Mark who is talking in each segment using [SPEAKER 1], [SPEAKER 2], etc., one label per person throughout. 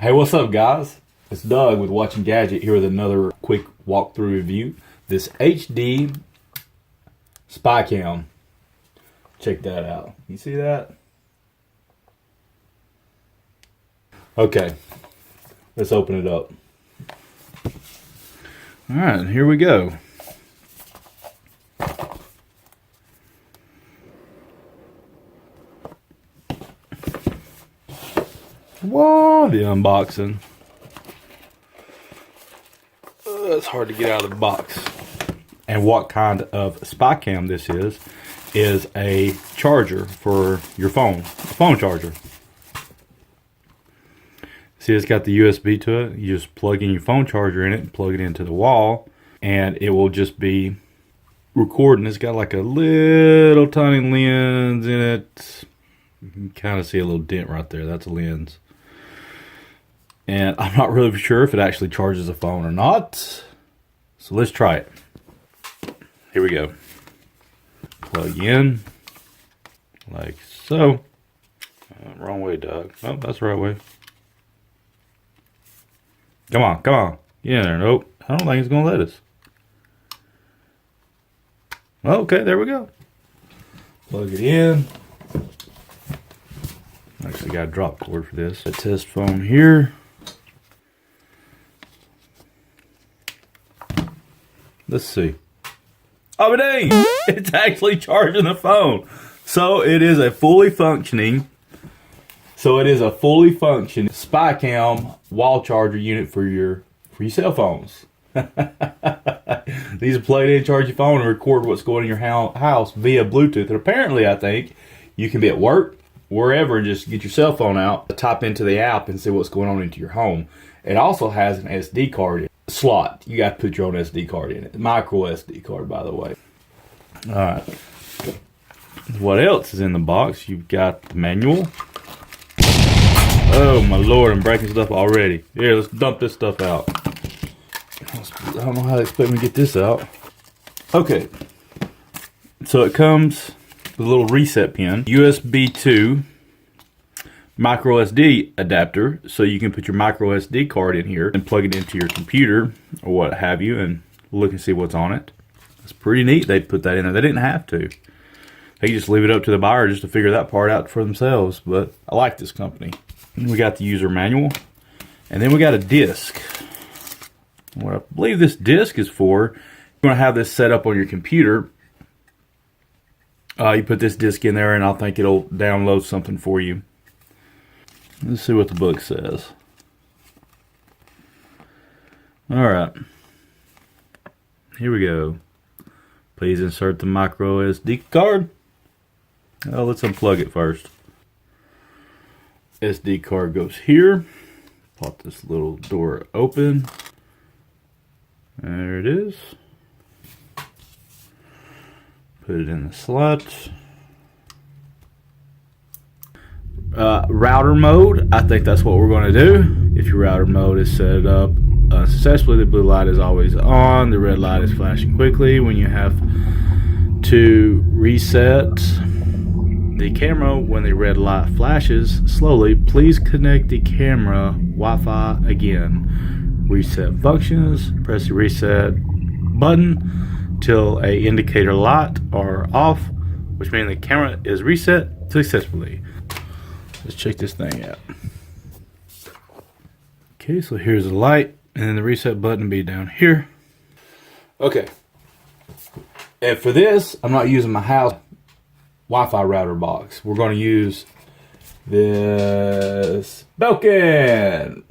[SPEAKER 1] Hey, what's up, guys? It's Doug with Watching Gadget here with another quick walkthrough review. This HD spy cam. Check that out. You see that? Okay, let's open it up. All right, here we go. Whoa, the unboxing. It's hard to get out of the box. And what kind of spy cam this is a charger for your phone. A phone charger. See, it's got the USB to it. You just plug in your phone charger in it and plug it into the wall, and it will just be recording. It's got like a little tiny lens in it. You can kind of see a little dent right there. That's a lens. And I'm not really sure if it actually charges a phone or not. So let's try it. Here we go. Plug in. Like so. Wrong way, Doug. Oh, that's the right way. Come on, come on. Get in there. Nope. I don't think it's going to let us. Okay, there we go. Plug it in. Actually got a drop cord for this. A test phone here. Let's see. Oh, dang! It's actually charging the phone. So it is a fully functioning spy cam wall charger unit for your cell phones. These are plugged in, charge your phone, and record what's going in your house via Bluetooth. And apparently, I think you can be at work, wherever, and just get your cell phone out, type into the app, and see what's going on into your home. It also has an SD card slot. You got to put your own SD card in it. Micro SD card, by the way. All right. What else is in the box? You've got the manual. Oh my lord, I'm breaking stuff already. Here, let's dump this stuff out. I don't know how they expect me to get this out. Okay. So it comes with a little reset pin, USB 2 micro SD adapter, so you can put your micro SD card in here and plug it into your computer or what have you and look and see what's on it. It's pretty neat they put that in there. They didn't have to. They just leave it up to the buyer just to figure that part out for themselves, but I like this company. And we got the user manual, and then we got a disc. What I believe this disc is for, you're going to have this set up on your computer. You put this disc in there and I think it'll download something for you. Let's see what the book says. Alright. Here we go. Please insert the micro SD card. Oh, let's unplug it first. SD card goes here. Pop this little door open. There it is. Put it in the slot. Router mode, I think that's what we're going to do. If your router mode is set up successfully, the blue light is always on, the red light is flashing quickly. When you have to reset the camera when the red light flashes slowly, please connect the camera Wi-Fi again. Reset functions, press the reset button till a indicator light are off, which means the camera is reset successfully. Let's check this thing out. Okay, so here's the light, and then the reset button will be down here. Okay. And for this, I'm not using my house Wi-Fi router box. We're going to use this Belkin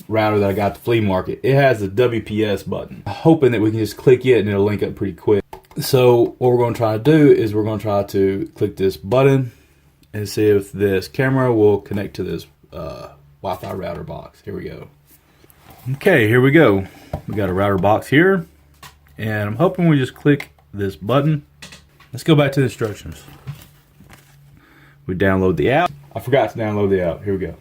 [SPEAKER 1] router that I got at the flea market. It has a WPS button. I'm hoping that we can just click it and it'll link up pretty quick. So what we're going to try to do is we're going to try to click this button and see if this camera will connect to this Wi-Fi router box. Here we go. Okay, here we go. We got a router box here, and I'm hoping we just click this button. Let's go back to the instructions. We download the app. I forgot to download the app. Here we go.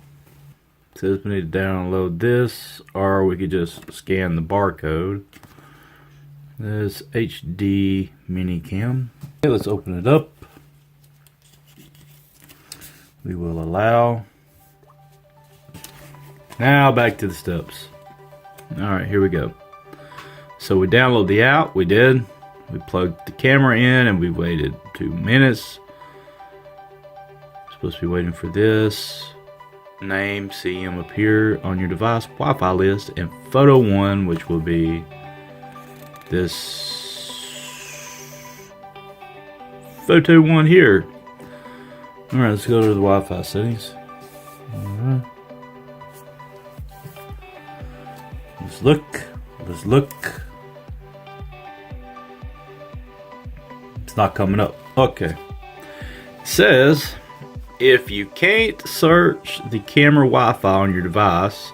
[SPEAKER 1] It says we need to download this, or we could just scan the barcode. This HD mini cam. Okay, let's open it up. We will allow. Now back to the steps. Alright, here we go. So we download the app, we did. We plugged the camera in and we waited 2 minutes. Supposed to be waiting for this. Name, CM appear on your device, Wi-Fi list, and photo 1, which will be this photo 1 here. Alright, let's go to the Wi-Fi settings. Alright. Let's look. It's not coming up. Okay. It says, if you can't search the camera Wi-Fi on your device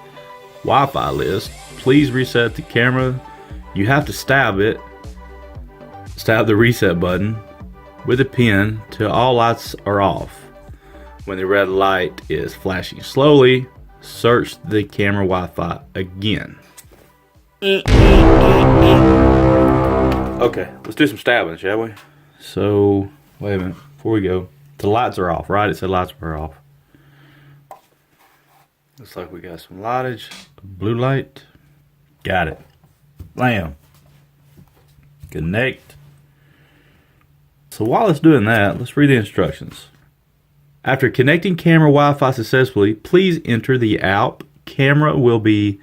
[SPEAKER 1] Wi-Fi list, please reset the camera. You have to stab the reset button with a pen till all lights are off. When the red light is flashing slowly, search the camera Wi-Fi again. Okay, let's do some stabbing, shall we? So, wait a minute, before we go, the lights are off, right? It said lights were off. Looks like we got some lightage, blue light. Got it. Bam. Connect. So while it's doing that, let's read the instructions. After connecting camera Wi-Fi successfully, please enter the app. Camera will be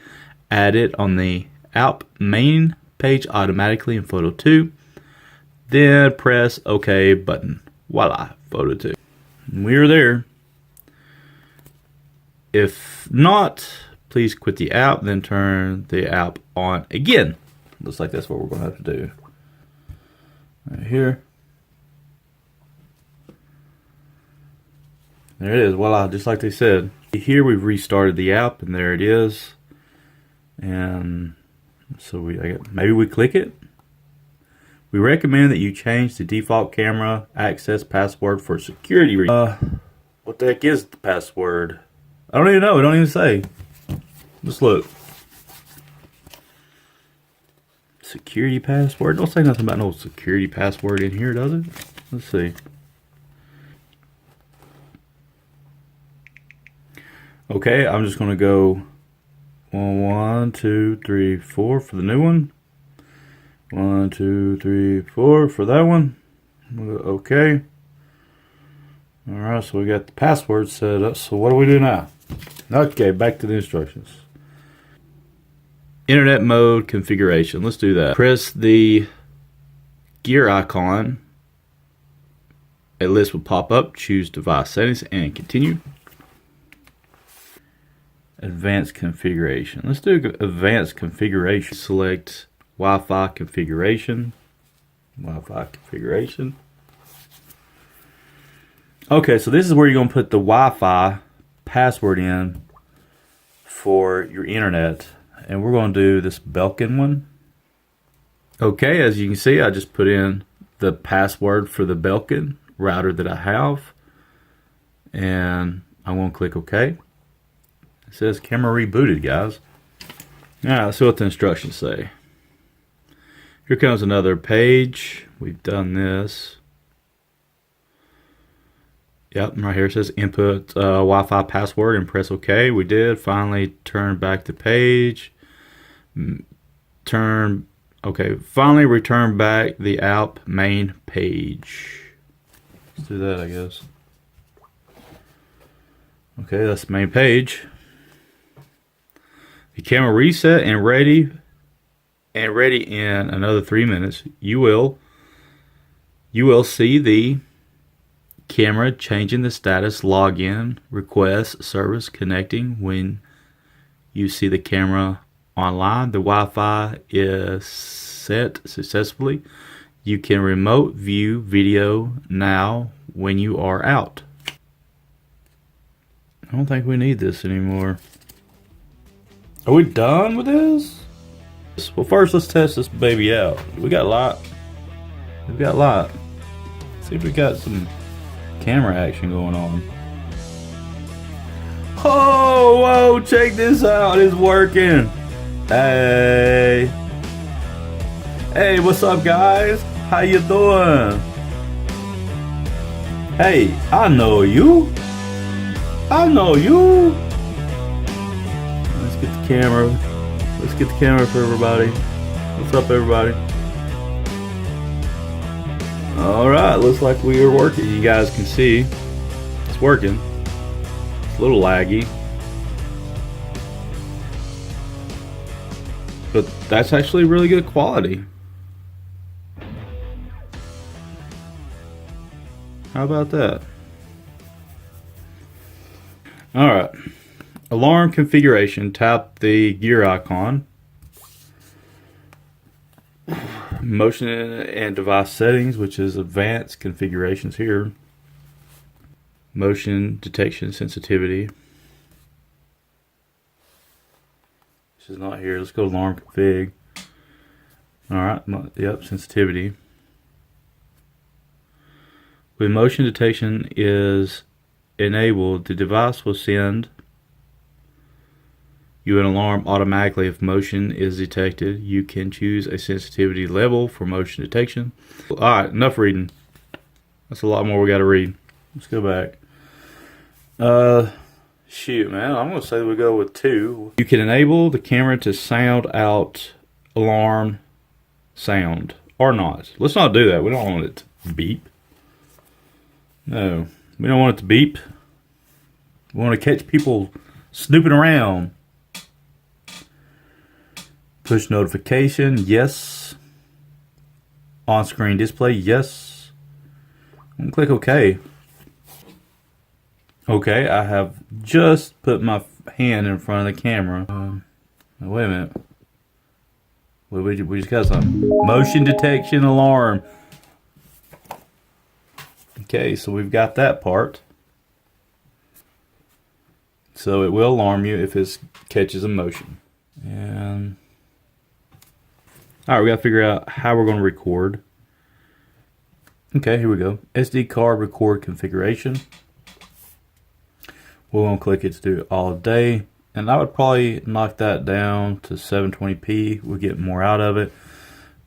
[SPEAKER 1] added on the app main page automatically in photo 2. Then press OK button. Voila, photo 2. We're there. If not, please quit the app, then turn the app on again. Looks like that's what we're going to have to do. Right here. There it is. Voila, just like they said. Here we've restarted the app, and there it is. And so maybe we click it. We recommend that you change the default camera access password for security reasons. What the heck is the password? I don't even know. It don't even say. Let's look. Security password. Don't say nothing about no security password in here, does it? Let's see. Okay, I'm just going to go 1, 2, 3, 4 for the new one. 1, 2, 3, 4 for that one. Okay. Alright, so we got the password set up. So what do we do now? Okay, back to the instructions. Internet mode configuration. Let's do that. Press the gear icon. A list will pop up. Choose device settings and continue. Advanced configuration. Let's do advanced configuration. Select Wi-Fi configuration. Wi-Fi configuration. Okay, so this is where you're going to put the Wi-Fi password in for your internet. And we're going to do this Belkin one. Okay, as you can see, I just put in the password for the Belkin router that I have. And I'm going to click OK. It says camera rebooted, guys. Alright, let's see what the instructions say. Here comes another page. We've done this. Yep, right here it says input Wi-Fi password and press OK. We did. Finally turn back the page. Finally return back the app main page. Let's do that, I guess. Okay, that's the main page. The camera reset and ready in another 3 minutes. You will see the camera changing the status, login, request, service, connecting. When you see the camera online, the Wi-Fi is set successfully. You can remote view video now when you are out. I don't think we need this anymore. Are we done with this? Well, first let's test this baby out. We got a lot. We've got a lot. See if we got some camera action going on. Oh, whoa, check this out. It's working. Hey. Hey, what's up, guys? How you doing? Hey, I know you. I know you. get the camera. Let's get the camera for everybody. What's up, everybody? Alright, looks like we are working. You guys can see it's working. It's a little laggy, but that's actually really good quality. How about that? Alright. Alarm configuration. Tap the gear icon. Motion and device settings, which is advanced configurations here. Motion detection sensitivity. This is not here. Let's go to alarm config. Alright, yep, sensitivity. When motion detection is enabled, the device will send you an alarm automatically if motion is detected. You can choose a sensitivity level for motion detection. Alright, enough reading. That's a lot more we gotta read. Let's go back. Shoot, man, I'm gonna say we go with 2. You can enable the camera to sound out alarm sound or not. Let's not do that. We don't want it to beep. No, we don't want it to beep. We want to catch people snooping around. Push notification, yes. On-screen display, yes. I'm gonna click OK. Okay, I have just put my hand in front of the camera. Wait a minute. We just got something. Motion detection alarm. Okay, so we've got that part. So it will alarm you if it catches a motion. And alright, we gotta figure out how we're gonna record. Okay, here we go. SD card record configuration. We're gonna click it to do all day. And I would probably knock that down to 720p. We'll get more out of it.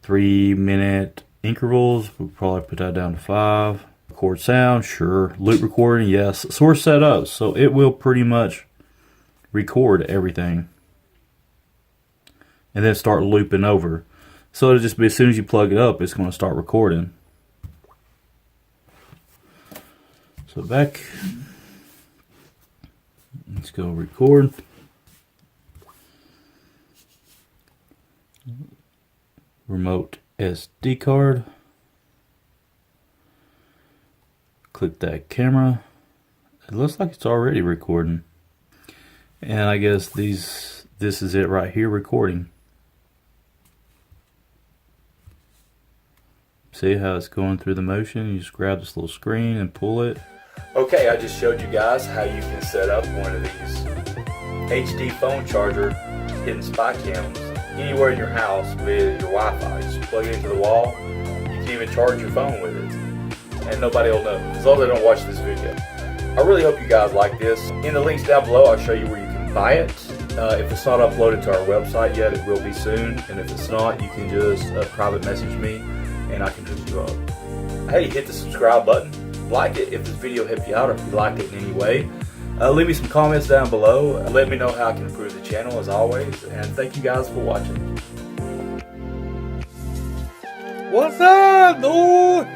[SPEAKER 1] 3-minute intervals. We'll probably put that down to 5. Record sound, sure. Loop recording, yes. So we're set up, so it will pretty much record everything and then start looping over. So it'll just be as soon as you plug it up, it's going to start recording. So back, let's go record. Remote SD card. Click that camera. It looks like it's already recording. And I guess this is it right here recording. See how it's going through the motion? You just grab this little screen and pull it. Okay, I just showed you guys how you can set up one of these HD phone charger hidden spy cams anywhere in your house with your Wi-Fi. Just plug it into the wall. You can even charge your phone with it. And nobody will know, as long as they don't watch this video. I really hope you guys like this. In the links down below, I'll show you where you can buy it. If it's not uploaded to our website yet, it will be soon. And if it's not, you can just private message me and I can hook you up. Hey, hit the subscribe button. Like it if this video helped you out or if you liked it in any way. Leave me some comments down below. Let me know how I can improve the channel as always. And thank you guys for watching. What's up, dude?